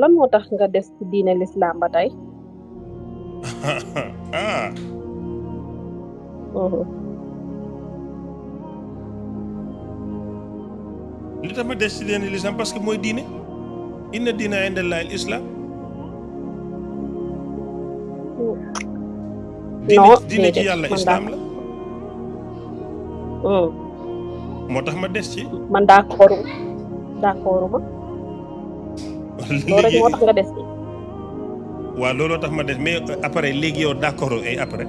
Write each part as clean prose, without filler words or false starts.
lan moo tax nga des ci diine l'islam ba tey. ah li tax ma des ci diine l'islam parce que mooy diine inna diina inda allahi al islam diine ci yàlla islam la moo tax ma des ci man d'accord ma loolu rek moo tax nga des ci waaw looloo tax ma des mais après léegi yow d'accord ay après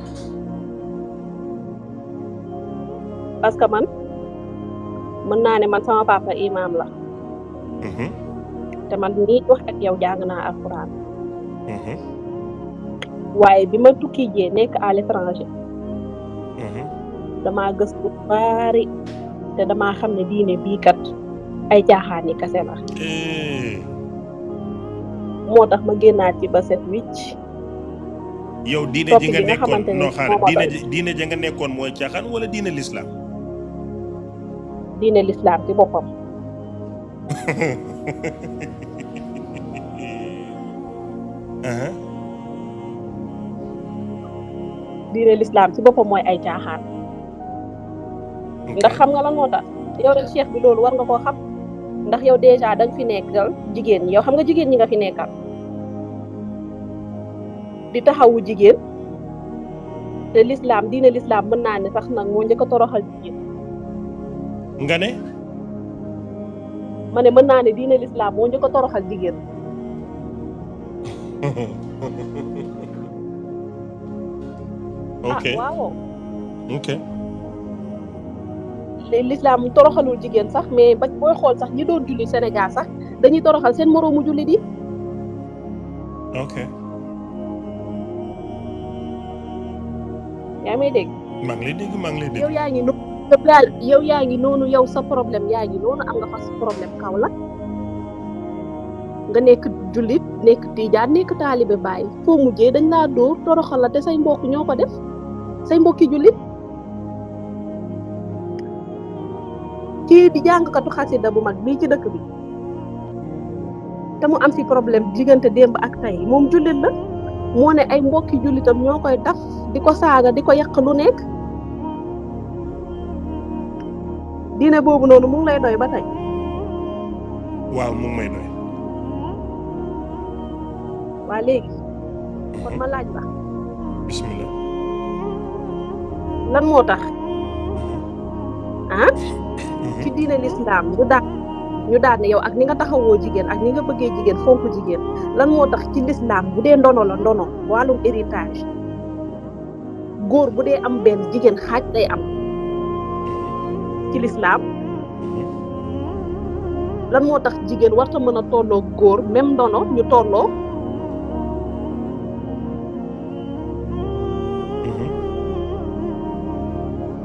parce que man mën naa ne man sama papa imam la te man nii wax ak yow jàng naa alxuraan waaye bi ma tukki jee nekk à l'étranger damaa gëstu bari te damaa xam ne diine bii kat ay caaxaani kase la moo tax ma génnaat ci ba set wicc yow diine ji nga nekkoon noo xaar diine ji nga nekkoon mooy caaxaan wala diine l'islam diine l'islam ci boppam diine l'islam ci boppam mooy ay caaxaan ndax xam nga lan moo tax yow rek cheikh bi loolu war nga koo xam ndax yow déjà da nga fi nekkal jigéen ñi yow xam nga jigéen ñi nga fi nekkal di taxawu jigéen te l'islam diine l'islam mën naa ne sax nag moo njëkk a toroxal jigéen nga ne ma ne mën naa ne diine l'islam moo njëkk a toroxal jigéen ok waaw ok l'islam toroxalul jigéen sax mais ba booy xool sax ñi doon julli Sénégal sax dañuy toroxal seen moroomu julli di ok yaa may dégg maa ngi lay dégg yow yaa ngi yow yaa ngi noonu yow sa problème yaa ngi noonu am nga fa sa problème kaw la nga nekk jullit nekk tijaan nekk taalibe Baay foo mujjee dañ laa dóor toroxal la te say mbokk ñoo ko def say mbokki jullit kii di jàngkatu xasida bu mag bii ci dëkk bi te mu am fi problème diggante démb ak tey moom jullit la moo ne ay mbokki jullitam ñoo koy daf di ko saaga di ko yàq lu nekk diine boobu noonu mu ngi lay doy ba tey waaw mu ngi may doy waa léegi kon ma laaj la bismillah lan moo tax ci diine l'islam ñu daan ne yow ak ni nga taxawoo jigéen ak ni nga bëggee jigéen fonk jigéen lan moo tax ci l'islam bu dee ndono la ndono wàllum héritage góor bu dee am benn jigéen xaaj day am ci l'islam lan moo tax jigéen warta mën a tolloo góor même ndono ñu tolloo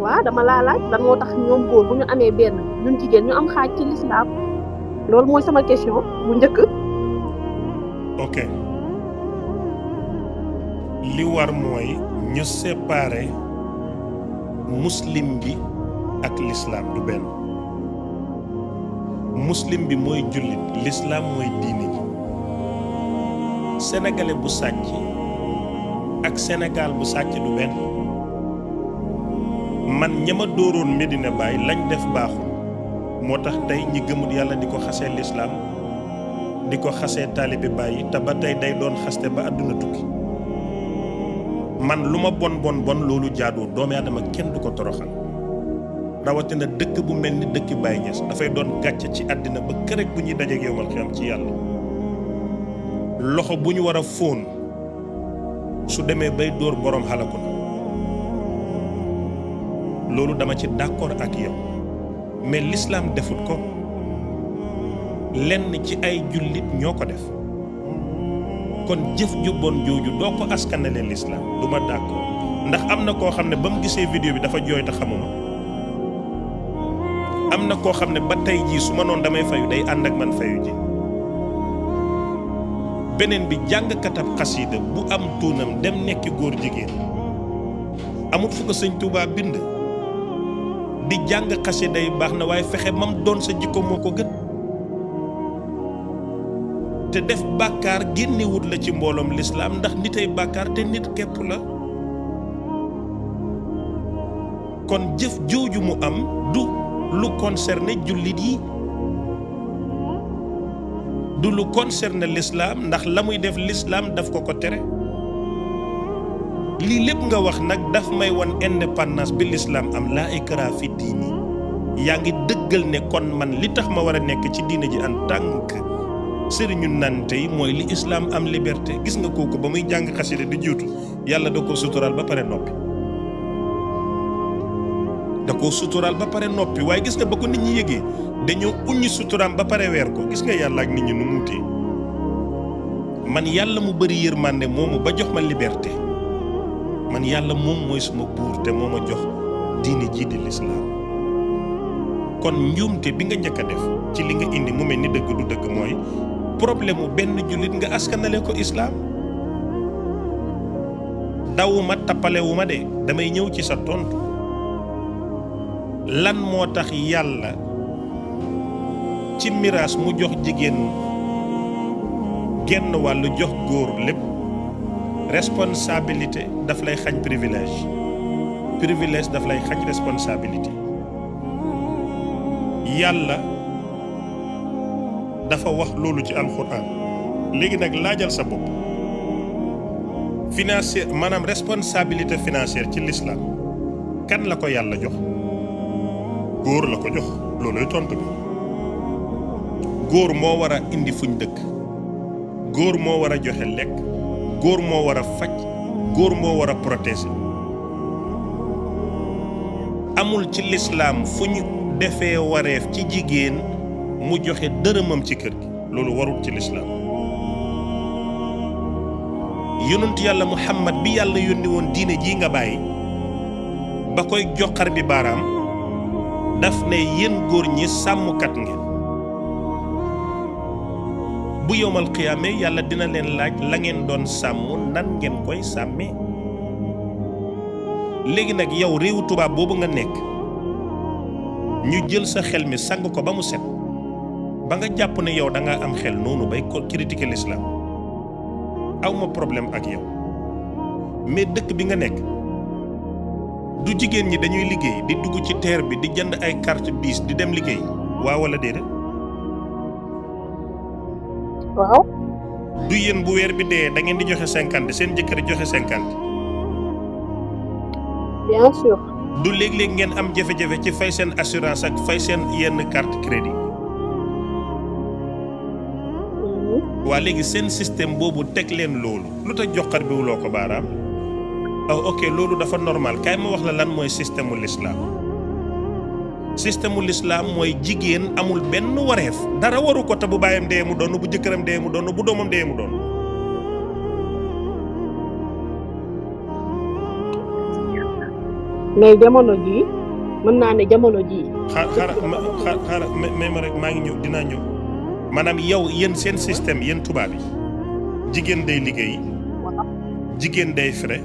waaw dama laa laaj lan moo tax ñoom góor bu ñu amee benn ñun jigéen ñu am xaaj ci l'islam loolu mooy sama question bu njëkk ok li war mooy ñu séparer muslim bi ak l'islam du benn muslim bi mooy jullit l'islam mooy diine ji sénégalais bu sàcc ak Sénégal bu sàcc du benn man ñama dóoroon Medina Baye lañ def baaxul moo tax tey ñi gëmul yàlla di ko xasee l'islam di ko xasee taalibe Baye te ba tey day doon xaste ba àdduna tukki man lu ma bon loolu jaaduwul doomu aadama kenn du ko toroxal rawatina dëkk bu mel ni dëkk Baye Niass dafay doon gàcce ci àddina ba kërek bu ñuy dajeeg yowmal xiyam ci yàlla loxo bu ñu war a fóon su demee bay dóor boroom xalaku na loolu dama ci d'accord ak yow mais l'islam defut ko lenn ci ay jullit ñoo ko def kon jëf ju bon jooju doo ko askanale l'islam du ma d'accord ndax am na koo xam ne ba mu gisee vidéo bi dafa jooy te xamuma am na koo xam ne ba tey jii su ma noonu damay fayu day ànd ak man fayu ji beneen bi jàngkatab xasida bu am tuunam dem nekki góor jigéen amut fu ko sëñ Tuubaa bind di jàng xasida yi baax na waaye fexe mam doon sa jikko moo ko gën te def bàkkaar génnewut la ci mbooloom lislaam ndax nitay bàkkaar te nit képp la. kon jëf jooju mu am du lu concerné jullit yi, du lu concerné l'islam ndax la muy def l'islam daf ko tere. lii lépp nga wax nag daf may won indépendance bi l'islam am laa ikraha fi diini. yaa ngi dëggal ne kon man li tax ma war a nekk ci diine ji en tant que sëriñu nante yi mooy li islam am liberté. gis nga kooku ba muy jàng xasida di juutu yàlla da ko suturaal ba pare noppi. da ko suturaal ba pare noppi waaye gis nga ba ko nit ñi yëgee dañoo uññi suturaam ba pare weer ko. gis nga yàlla ak nit ñi nu muutee. man yàlla mu bëri yërmande moomu ba jox ma liberté. man yàlla moom mooy suma buur te moo ma jox diine ji di lislaam. kon njuumte bi nga njëkk a def ci li nga indi mu mel ni dëgg du dëgg mooy problème mu benn jullit nga askanale ko islaam. dawuma tappalewuma de damay ñëw ci sa tontu. lan moo tax yàlla ci miraas mu jox jigéen genn wàllu jox góor lépp. responsabilité daf lay xañ privilège, privilège daf lay xañ responsabilité. yàlla dafa wax loolu ci alxuraan. léegi nag laajal sa bopp financier maanaam responsabilité financière ci l'islam kan la ko yàlla jox? góor la ko jox. looluy tontu bi. góor moo war a indi fuñ dëkk, góor moo war a joxe lekk, góor moo war a faj, góor moo war a protéger. amul ci lislaam fu ñu defee wareef ci jigéen mu joxe dërëmam ci kër gi. loolu warul ci lislaam. yonent yàlla Muhammad bi yàlla yónni woon diine jii nga bàyyi ba koy joxar bi baaraam daf ne yéen góor ñi sàmmkat ngeen. bu yowmal qiyaame yàlla dina leen laaj la ngeen doon sàmm nan ngeen koy sàmmee. léegi nag yow réewu tubaab boobu nga nekk ñu jël sa xel mi sang ko ba mu set ba nga jàpp ne yow da nga am xel noonu bay ko critiquer l'islam awma problème ak yow. mais dëkk bi nga nekk du jigéen ñi dañuy liggéey di dugg ci terre bi di jënd ay carte bis di dem liggéey waaw wala déedéet? waaw. du yéen bu weer bi dee da ngeen di joxe 50 seen jëkkër joxe 50. bien sûr. du léeg-léeg ngeen am jafe-jafe ci fay seen assurance ak fay seen yenn carte crédit. waa léegi seen système boobu teg leen loolu lu tax joxar bi wuloo ko baaraam. ok loolu dafa normal kay ma wax la lan mooy système mu l'islam. système mu l'islam mooy jigéen amul benn wareef dara waru ko te bu baayam dee mu doon bu jëkkëram dee mu doon bu doomam dee mu doon. mais jamono jii mën naa ne jamono jii. xaaral may ma rek maa ngi ñëw dinaa ñëw maanaam yow yéen seen système yéen tubaab yi jigéen day liggéey jigéen day frais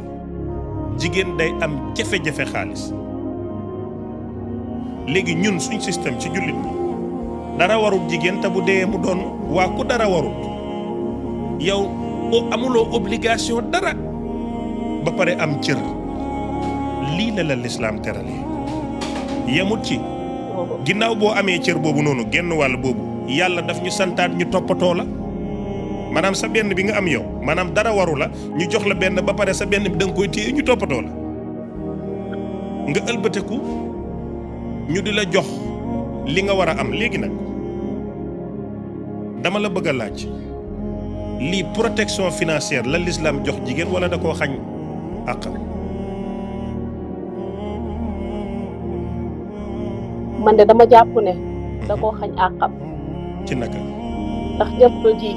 jigéen day am jafe-jafe xaalis. léegi ñun suñ système ci jullit bi dara warul jigéen te bu dee mu doon waa ku dara warul yow amuloo obligation dara ba pare am cër. lii la lislaam teralee yemut ci ginnaaw boo amee cër boobu noonu genn wàll boobu yàlla daf ñu santaat ñu toppatoo la maanaam sa benn bi nga am yow maanaam dara waru la ñu jox la benn ba pare sa benn bi da nga koy téye ñu toppatoo la nga ëlbateku ñu di la jox li nga war a am. léegi nag dama la bëgg a laaj lii protection financière la l'islam jox jigéen wala da koo xañ àqam. man de dama jàpp ne da koo xañ àqam. ci naka. ndax jamono ji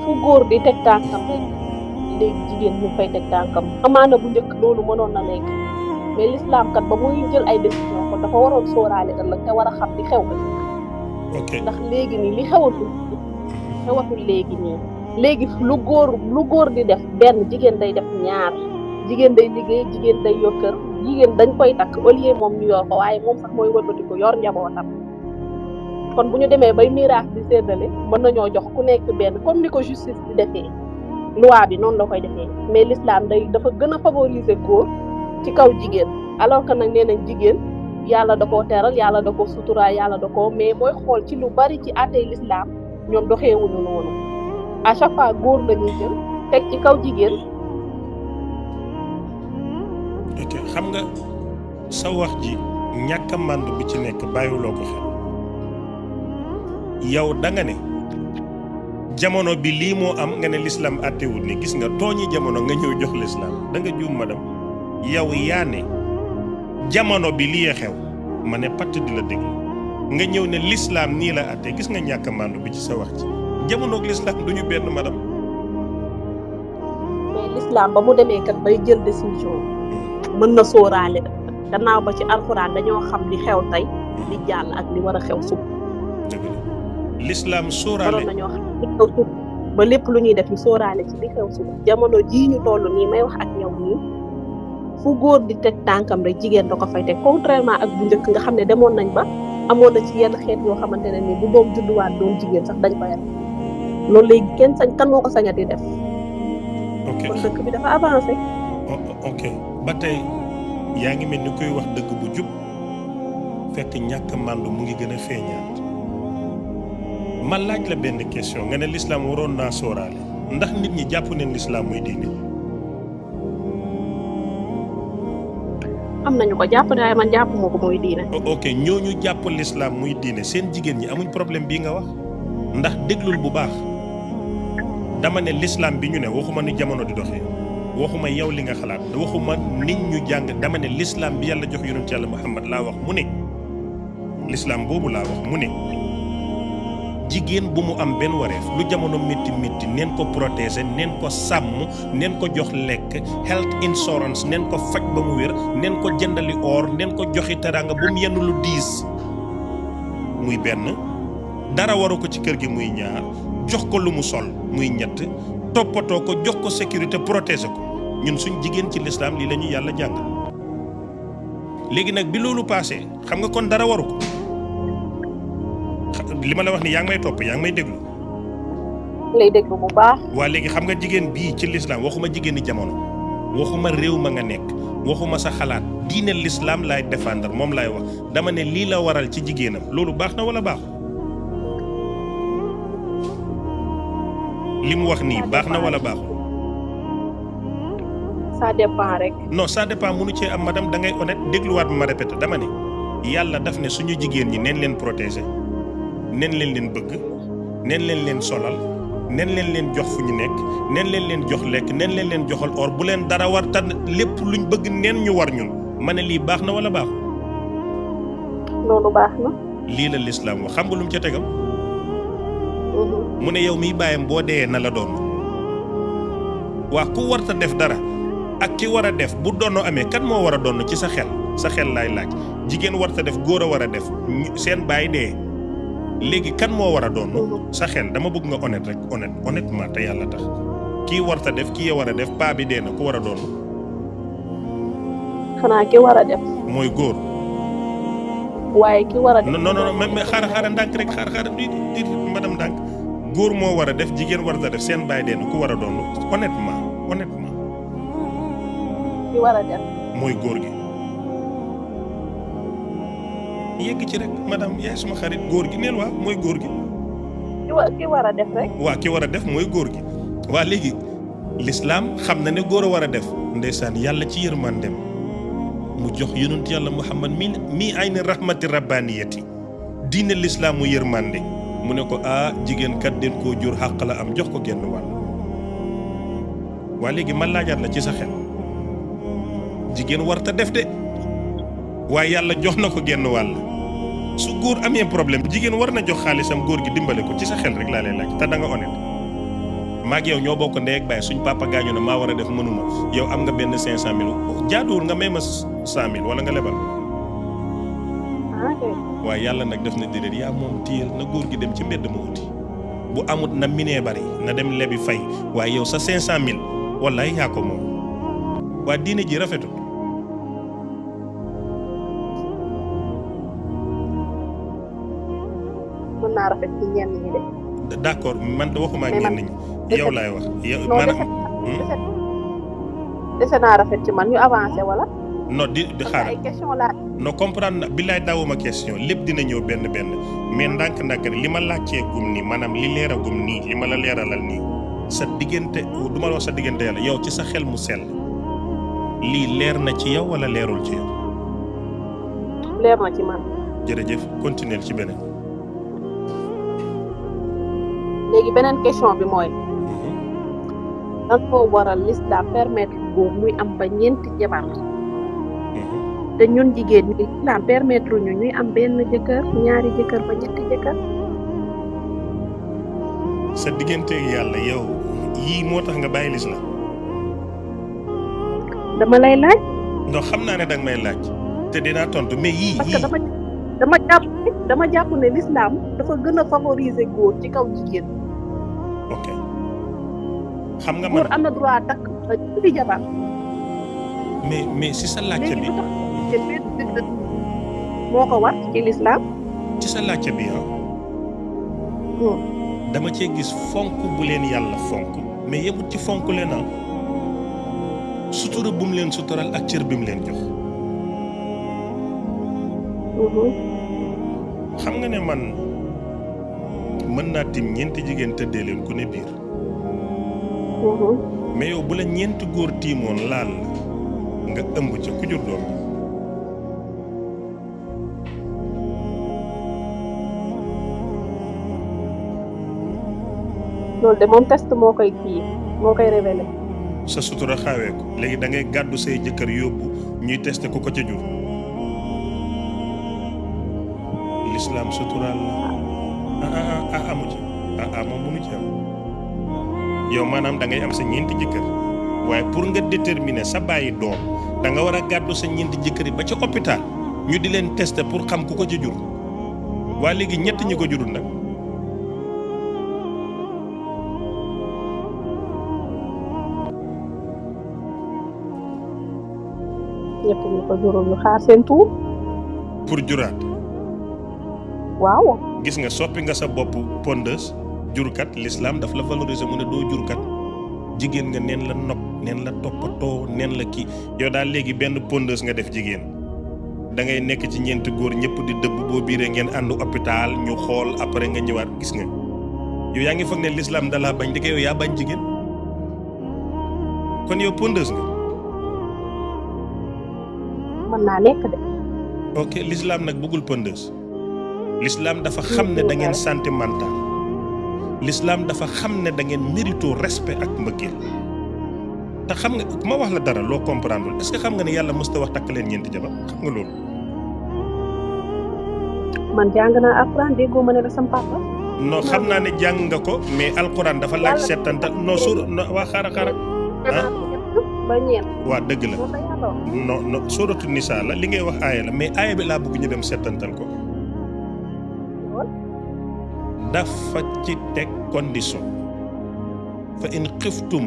fu góor di teg tànkam rek léegi jigéen ñu fay teg tànkam. amaana bu njëkk loolu mënoon na nekk mais l'islam kat ba muy jël ay décision kon dafa waroon sóoraale ëllëg te war a xam li xew ba. ok ndax léegi nii li xewatul léegi nii. léegi lu góor di def benn jigéen day def ñaar jigéen day liggéey jigéen day yor kër jigéen dañ koy takk au lieu moom ñu yor ko waaye moom sax mooy wëlbati ko yor njabootam. kon bu ñu demee bay miraas di séddale mën nañoo jox ku nekk benn comme ni ko justice di defee loi bi noonu la koy defee mais l'islam dafa gën a favoriser góor ci kaw jigéen alors que nag nee nañ jigéen yàlla da koo teral yàlla da koo sutura yàlla da koo mais mooy xool ci lu bari ci àttey l'islam ñoom doxeewuñu noonu à chaque fois góor la ñuy jël teg ci kaw jigéen. ok xam nga sa wax ji ñàkk a màndu bi ci nekk bàyyiwuloo ko xel yow da nga ne jamono bi lii moo am nga ne l'islam àttewul ni gis nga tooñi jamono nga ñëw jox l'islam da nga juum madam yow yaa ne jamono bi lii xew ma ne patt di la déglu nga ñëw ne l'islam nii la àtte gis nga ñàkk a màndu bi ci sa wax ji jamono ak l'islam du ñu benn madam. mais l'islam ba mu demee kat bay jël décision mën na sóoraale gannaaw ba ci alxuraan dañoo xam li xew tey li jàll ak li war a xew suba. l'islam sóoraale nañoo xam li xew suba ba lépp lu ñuy def ñu sóoraale ci li xew suba jamono jii ñu toll nii may wax ak yow nii fu góor di teg tànkam rek jigéen da ko fay teg contrairement ak bu njëkk nga xam ne demoon nañ ba amoon na ci yenn xeet yoo xamante ne nii bu doom judduwaat doon jigéen sax dañ koy def loolu léegi kenn sañ kan moo ko sañati def. ok kon dëkk bi dafa avancé. ok ba tey yaa ngi mel ni koy wax dëgg bu jub fekk ñàkk màndu mu ngi gën a feeñaat ma laaj la benn question nga ne l'islam waroon naa sóoraale ndax nit ñi jàpp neen l'islam muy diine. am nañu ko jàpp waaye man jàpp moo ko muy diine. ok ñooñu jàpp l'islam muy diine seen jigéen ñi amuñ problème bii nga wax ndax déglul bu baax dama ne l'islam bi ñu ne waxuma ni jamono di doxee waxuma yow li nga xalaat waxuma nit ñu jàng dama ne l'islam bi yàlla jox yonent yàlla Muhammad laa wax mu ne l'islam boobu laa wax mu ne jigéen bu mu am benn wareef lu jamono métti métti neen ko protéger neen ko sàmm neen ko jox lekk health insurance neen ko faj ba mu wér neen ko jëndali or neen ko joxi teraanga bu mu yenn lu diis muy benn dara waru ko ci kër gi muy ñaar jox ko lu mu sol muy ñett toppatoo ko jox ko sécurité protéger ko ñun suñ jigéen ci l'islam lii la ñu yàlla jàngal léegi nag bi loolu passé xam nga kon dara waru ko li ma la wax ni yaa ngi may topp yaa ngi may déglu. lay déglu bu baax. waa léegi xam nga jigéen bii ci l'islam waxuma jigéeni jamono waxuma réew ma nga nekk waxuma sa xalaat diine l'islam laay défendre moom laay wax dama ne lii la waral ci jigéenam loolu baax na wala baaxul. li mu wax nii baax na wala baaxul. ça dépend rek. non ça dépend mënu cee am madame da ngay honnête dégluwaat ma répété dama ne yàlla daf ne suñu jigéen ñi neen leen protéger neen leen bëgg neen leen solal neen leen jox fu ñu nekk neen leen jox lekk neen leen joxal or bu leen dara war tan lépp luñ bëgg neen ñu war ñun ma ne lii baax na wala baaxul. loolu baax na. lii la l'islam wax xam nga lu mu ca tegam. mu ne yow miy bàyyam boo dee na la doon waa ku warta def dara ak ki war a def bu doonoo amee kan moo war a doon ci sa xel laay laaj jigéen warta def góor a war a def seen baay dee léegi kan moo war a doon sa xel dama bëgg nga honnêtement te yàlla tax kii warta def kii war a def paa bi dee na ku war a doon. xanaa ki war a def. mooy góor. waaye ki war a def. non mais xaaral ndànk rek xaaral di madame ndànk góor moo war a def jigéen warta def seen baay dee na ku war a doon honnêtement. ki war a def. mooy góor gi. yegg ci rek madame yaay suma xarit góor gi neel waa mooy góor gi. ki war a def rek. waa ki war a def mooy góor gi. waa léegi l'islam xam na ne góor a war a def ndeysaan yàlla ci yërmandem mu jox yonent yàlla Muhammad mi ayni rahmati rabbaniyati diine l'islam mu yërmande mu ne ko jigéen kat den koo jur xàq la am jox ko genn wàll. waa léegi ma laajaat la ci sa xel jigéen warta def de waaye yàlla jox na ko genn wàll su góor amee problème jigéen war na jox xaalisam góor gi dimbale ko ci sa xel rek laa lay laaj te da nga honnête maag yow ñoo bokk ndey ak baay suñ papa gaañu na maa war a def mënuma yow am nga benn 500000 jaaduwul nga may ma 100000 wala nga lebal. waaye yàlla nag def na déedéet yaa moom téyel na góor gi dem ci mbedd ma uti bu amut na minee bari na dem lebi fay waaye yow sa 500000 wallaay yaa ko moom waa diine ji rafetul. naa rafet ci ñenn ñi de. d'accord man de waxuma ak mais man ñenn ñi yow laay wax yow non dese naa rafet ci man ñu avancé wala. non di xaar ay question laa. non comprendre na billaay daawuma question lépp dina ñëw benn mais ndànk-ndànk li ma laajtee gum nii maanaam li leeragum nii li ma la leeralal nii sa diggante du ma la wax sa diggante yàlla yow ci sa xel mu sell lii leer na ci yow wala leerul ci yow. leer na ci man. jërëjëf continuer ci beneen. léegi beneen question bi mooy. lan moo waral l'islam permettre góor muy am ba ñeenti jabar. te ñun jigéen ñi l'islam permettre ñu ñuy am benn jëkkër ñaari jëkkër ba ñetti jëkkër. sa digganteeg yàlla yow yii moo tax nga bàyyi l'islam. dama lay laaj. non xam naa ne danga may laaj te dinaa tontu mais yii. parce que dama jàpp ne l'islam dafa gën a favoriser góor ci kaw jigéen. ok xam nga man góor am na droit takk ba ñetti jabar. mais si sa laajte bi moo ko war ci l'islam. ci sa laajte bi dama cee gis fonk bu leen yàlla fonk mais yemut ci fonk leen sutura bu mu leen sutural ak cër bi mu leen jox. xam nga ne man mën naa tim ñeenti jigéen tëddee leen ku ne biir. mais yow bu la ñeenti góor tiimoon laal la nga ëmb ca ku jur doom. loolu de moom test moo koy révélé. sa sutura xawee ko léegi da ngay gàddu say jëkkër yóbbu ñuy testé ku ko ca jur. l'islam suturaal la amu ci moom mënu ci am yow maanaam da ngay am sa ñeenti jëkkër waaye pour nga déterminer sa bàyyi doom da nga war a gàddu sa ñeenti jëkkër yi ba ca hôpital ñu di leen testé pour xam ku ko ca jur waa léegi ñett ñi ko jurul nag. ñëpp ñu ko juróom ñu xaar seen tuur. pour juraat. waaw. gis nga soppi nga sa bopp pondeuse jurkat l'islam daf la valoriser mu ne doo jurkat jigéen nga neen la nopp neen la toppatoo neen la kii yow daal léegi benn pondeuse nga def jigéen da ngay nekk ci ñeenti góor ñëpp di dëbb boo biiree ngeen àndu hôpital ñu xool après nga ñëwaat gis nga yow yaa ngi foog ne l'islam da laa bañ di ko yow yaa bañ jigéen kon yow pondeuse nga. mën naa nekk de. ok l'islam nag bëggul pondeuse. l'islam dafa xam ne da ngeen sentimental. l'islam dafa xam ne da ngeen mérito respect ak mbëggeel. te xam nga ma wax la dara loo comprendre est-ce que xam nga ne yàlla mësta wax takk leen ñeenti jabar xam nga loolu. man jàng naa alxuraan déggoo ma ne la sam papa. non xam naa ne jàng nga ko mais alxuraan dafa laaj settantal non suur waa xaaral ba ñeent. waa dëgg la non suuratu nisaa la li ngay wax aaya la mais aaya bi laa bëgg ñu dem settantal ko. dafa ci teg condition fa in xiftum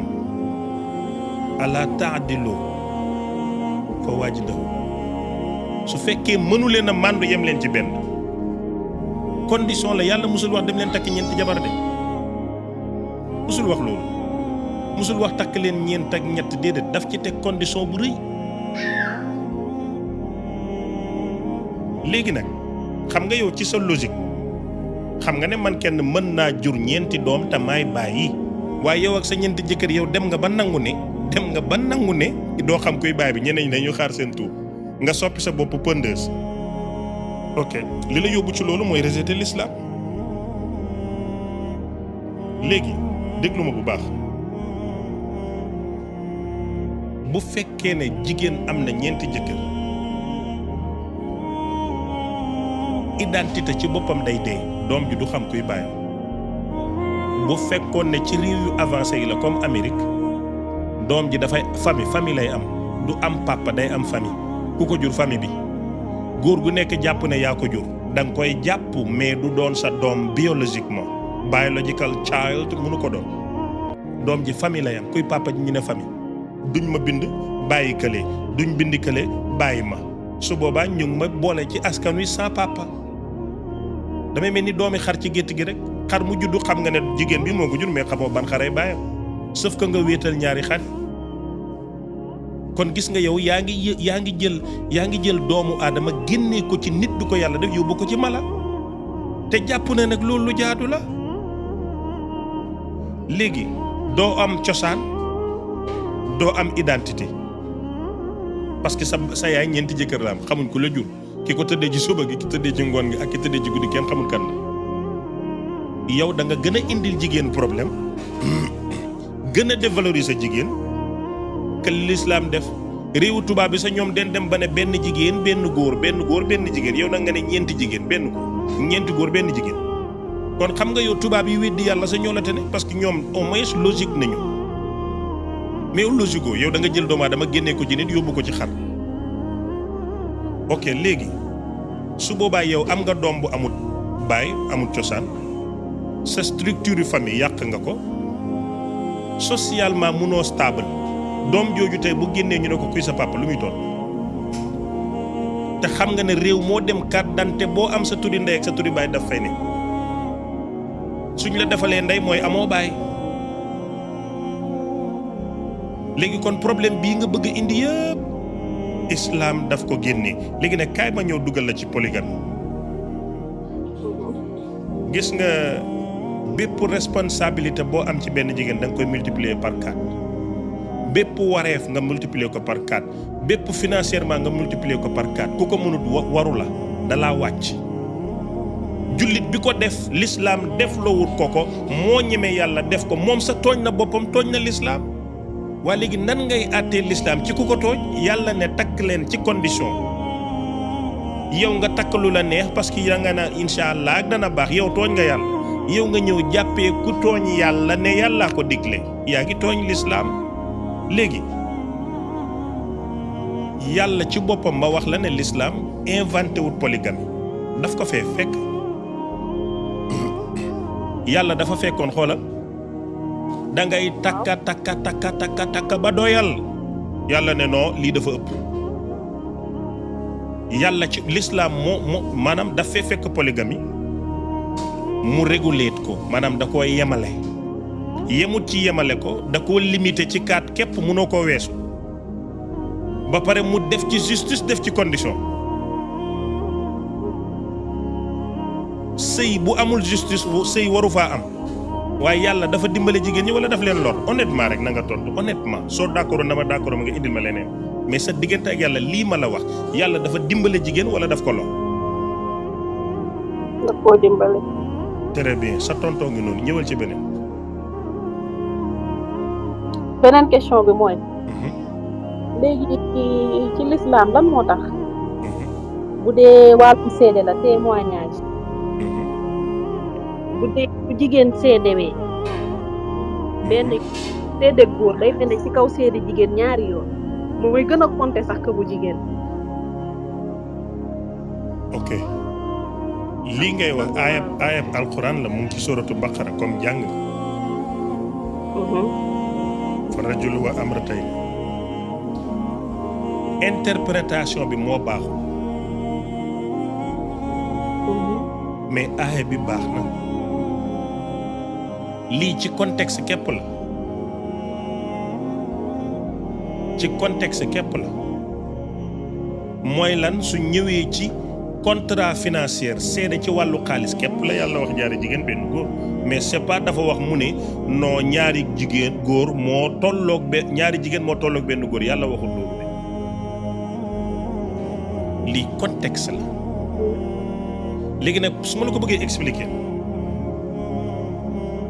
ala taadilu fa waajidahu su fekkee mënu leen a màndu yem leen ci benn condition la yàlla musul wax dem leen takk ñeenti jabar de musul wax loolu musul wax takk leen ñeent ak ñett déedéet daf ci teg condition bu rëy. léegi nag xam nga yow ci sa logique xam nga ne man kenn mën naa jur ñeenti doom te maay bàyyi waaye yow ak sa ñeenti jëkkër yow dem nga ba nangu ne doo xam kuy baay bi ñeneen ñi dañuy xaar seen tuur nga soppi sa bopp pondeuse. ok li la yóbbu ci loolu mooy rejeter l'islam. léegi déglu ma bu baax bu fekkee ne jigéen am na ñeenti jëkkër identité ci boppam day dee doom ji du xam kuy bàyyam. bu fekkoon ne ci réew yu avancé yi la comme Amérique doom ji dafay famille lay am du am papa day am famille ku ko jur famille bi góor gu nekk jàpp ne yaa ko jur da nga koy jàpp mais du doon sa doom biologiquement biological child mënu ko doon doom ji famille lay am kuy papa ji ñu ne famille duñ ma bind bàyyi kële duñ bind kële bàyyi ma su boobaa ñu ngi ma boole ci askan wi sans papa damay mel ni doomi xar ci gétt gi rek xar mu juddu xam nga ne jigéen bi moo ko jur mais xamoo ban xaray bàyyam sauf que nga wéetal ñaari xar kon gis nga yow yaa ngi jël doomu aadama génnee ko ci nit bi ko yàlla def yóbbu ko ci mala te jàpp na nag loolu lu jaadu la léegi doo am cosaan doo am identité parce que sa yaay ñeenti jëkkër la am xamuñ ku la jur ki ko tëddee ci suba gi ki tëddee ci ngoon gi ak ki tëddee ci guddi kenn xamul kan la yow da nga gën a indil jigéen problème gën a dévaloriser jigéen que l'islam def réewu tubaab bi sa ñoom den dem ba ne benn jigéen benn góor benn jigéen yow nag nga ne ñeenti jigéen benn góor ñeenti góor benn jigéen kon xam nga yow tubaab yi weddi yàlla sa ñoo la tane parce que ñoom au moins logique nañu mais logique yow da nga jël doomu aadama génnee ko ci nit yóbbu ko ci xar ok léegi su boobaa yow am nga doom bu amut baay amut cosaan sa structure famille yàq nga ko socialement munoo stable doom jooju tey bu génnee ñu ne ko kuy sa papa lu muy doon te xam nga ne réew moo dem carte d'identité boo am sa turi ndey ak sa turi baay daf fay ne suñ la defalee ndey mooy amoo baay léegi kon problème bii nga bëgg indi yëpp islam daf ko génnee léegi nag kaay ma ñëw dugal la ci polygame gis nga bépp responsabilité boo am ci benn jigéen da nga koy multiplier par 4 bépp wareef nga multiplier ko par 4 bépp financièrement nga multiplier ko par 4 ku ko mënut waru la dalaa wàcc jullit bi ko def l'islam def loowut ko moo ñeme yàlla def ko moom sa tooñ na boppam tooñ na l'islam waa léegi nan ngay àttee l'islam ci ku ko tooñ yàlla ne takk leen ci condition yow nga takk lu la neex parce que ya nga na incha allah ak dana baax yow tooñ nga yàlla yow nga ñëw jàppee ku tooñ yàlla ne yàllaa ko digle yaa ngi tooñ l'islam léegi yàlla ci boppam ma wax la ne l'islam inventé wut polygamie daf ko fee fekk yàlla dafa fekkoon xoolal da ngay takka ba doyal yàlla ne non lii dafa ëpp yàlla ci l'islam moo maanaam daf fee fekk polygamie mu réguler ko maanaam da koo yemale yemut ci yemale ko da koo limité ci 4 képp mënoo koo weesu ba pare mu def ci justice def ci condition sëy bu amul justice sëy waru faa am waaye yàlla dafa dimbale jigéen ñi wala daf leen lor honnêtement rek na nga tontu honnêtement soo d'accord na ma d'accord ma nga indil ma leneen mais sa diggante ak yàlla lii ma la wax yàlla dafa dimbale jigéen wala daf ko lor. daf koo dimbale. très bien sa tontoo ngi noonu ñëwal ci beneen. beneen question bi mooy. léegi ci l'islam lan moo tax. bu dee wàllu seede la témoignage. bu dee bu jigéen seedewee benn seede góor day mel ne ci kaw seede jigéen ñaari yoon mooy gën a compter sax que bu jigéen. ok lii ngay wax ayab alquran la mu ngi ci suratu baqara comme jàng fa rajul wa amratayn interprétation bi moo baaxul mais aaya bi baax na lii ci contexte képp la ci contexte képp la mooy lan su ñëwee ci contrat financier seede ci wàllu xaalis képp la yàlla wax ñaari jigéen benn góor mais c'est pas dafa wax mu ne non ñaari jigéen góor moo tolloog ñaari jigéen moo tolloog benn góor yàlla waxul loolu de lii contexte la léegi nag su ma la ko bëggee expliquer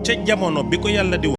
ca jamono bi ko yàlla di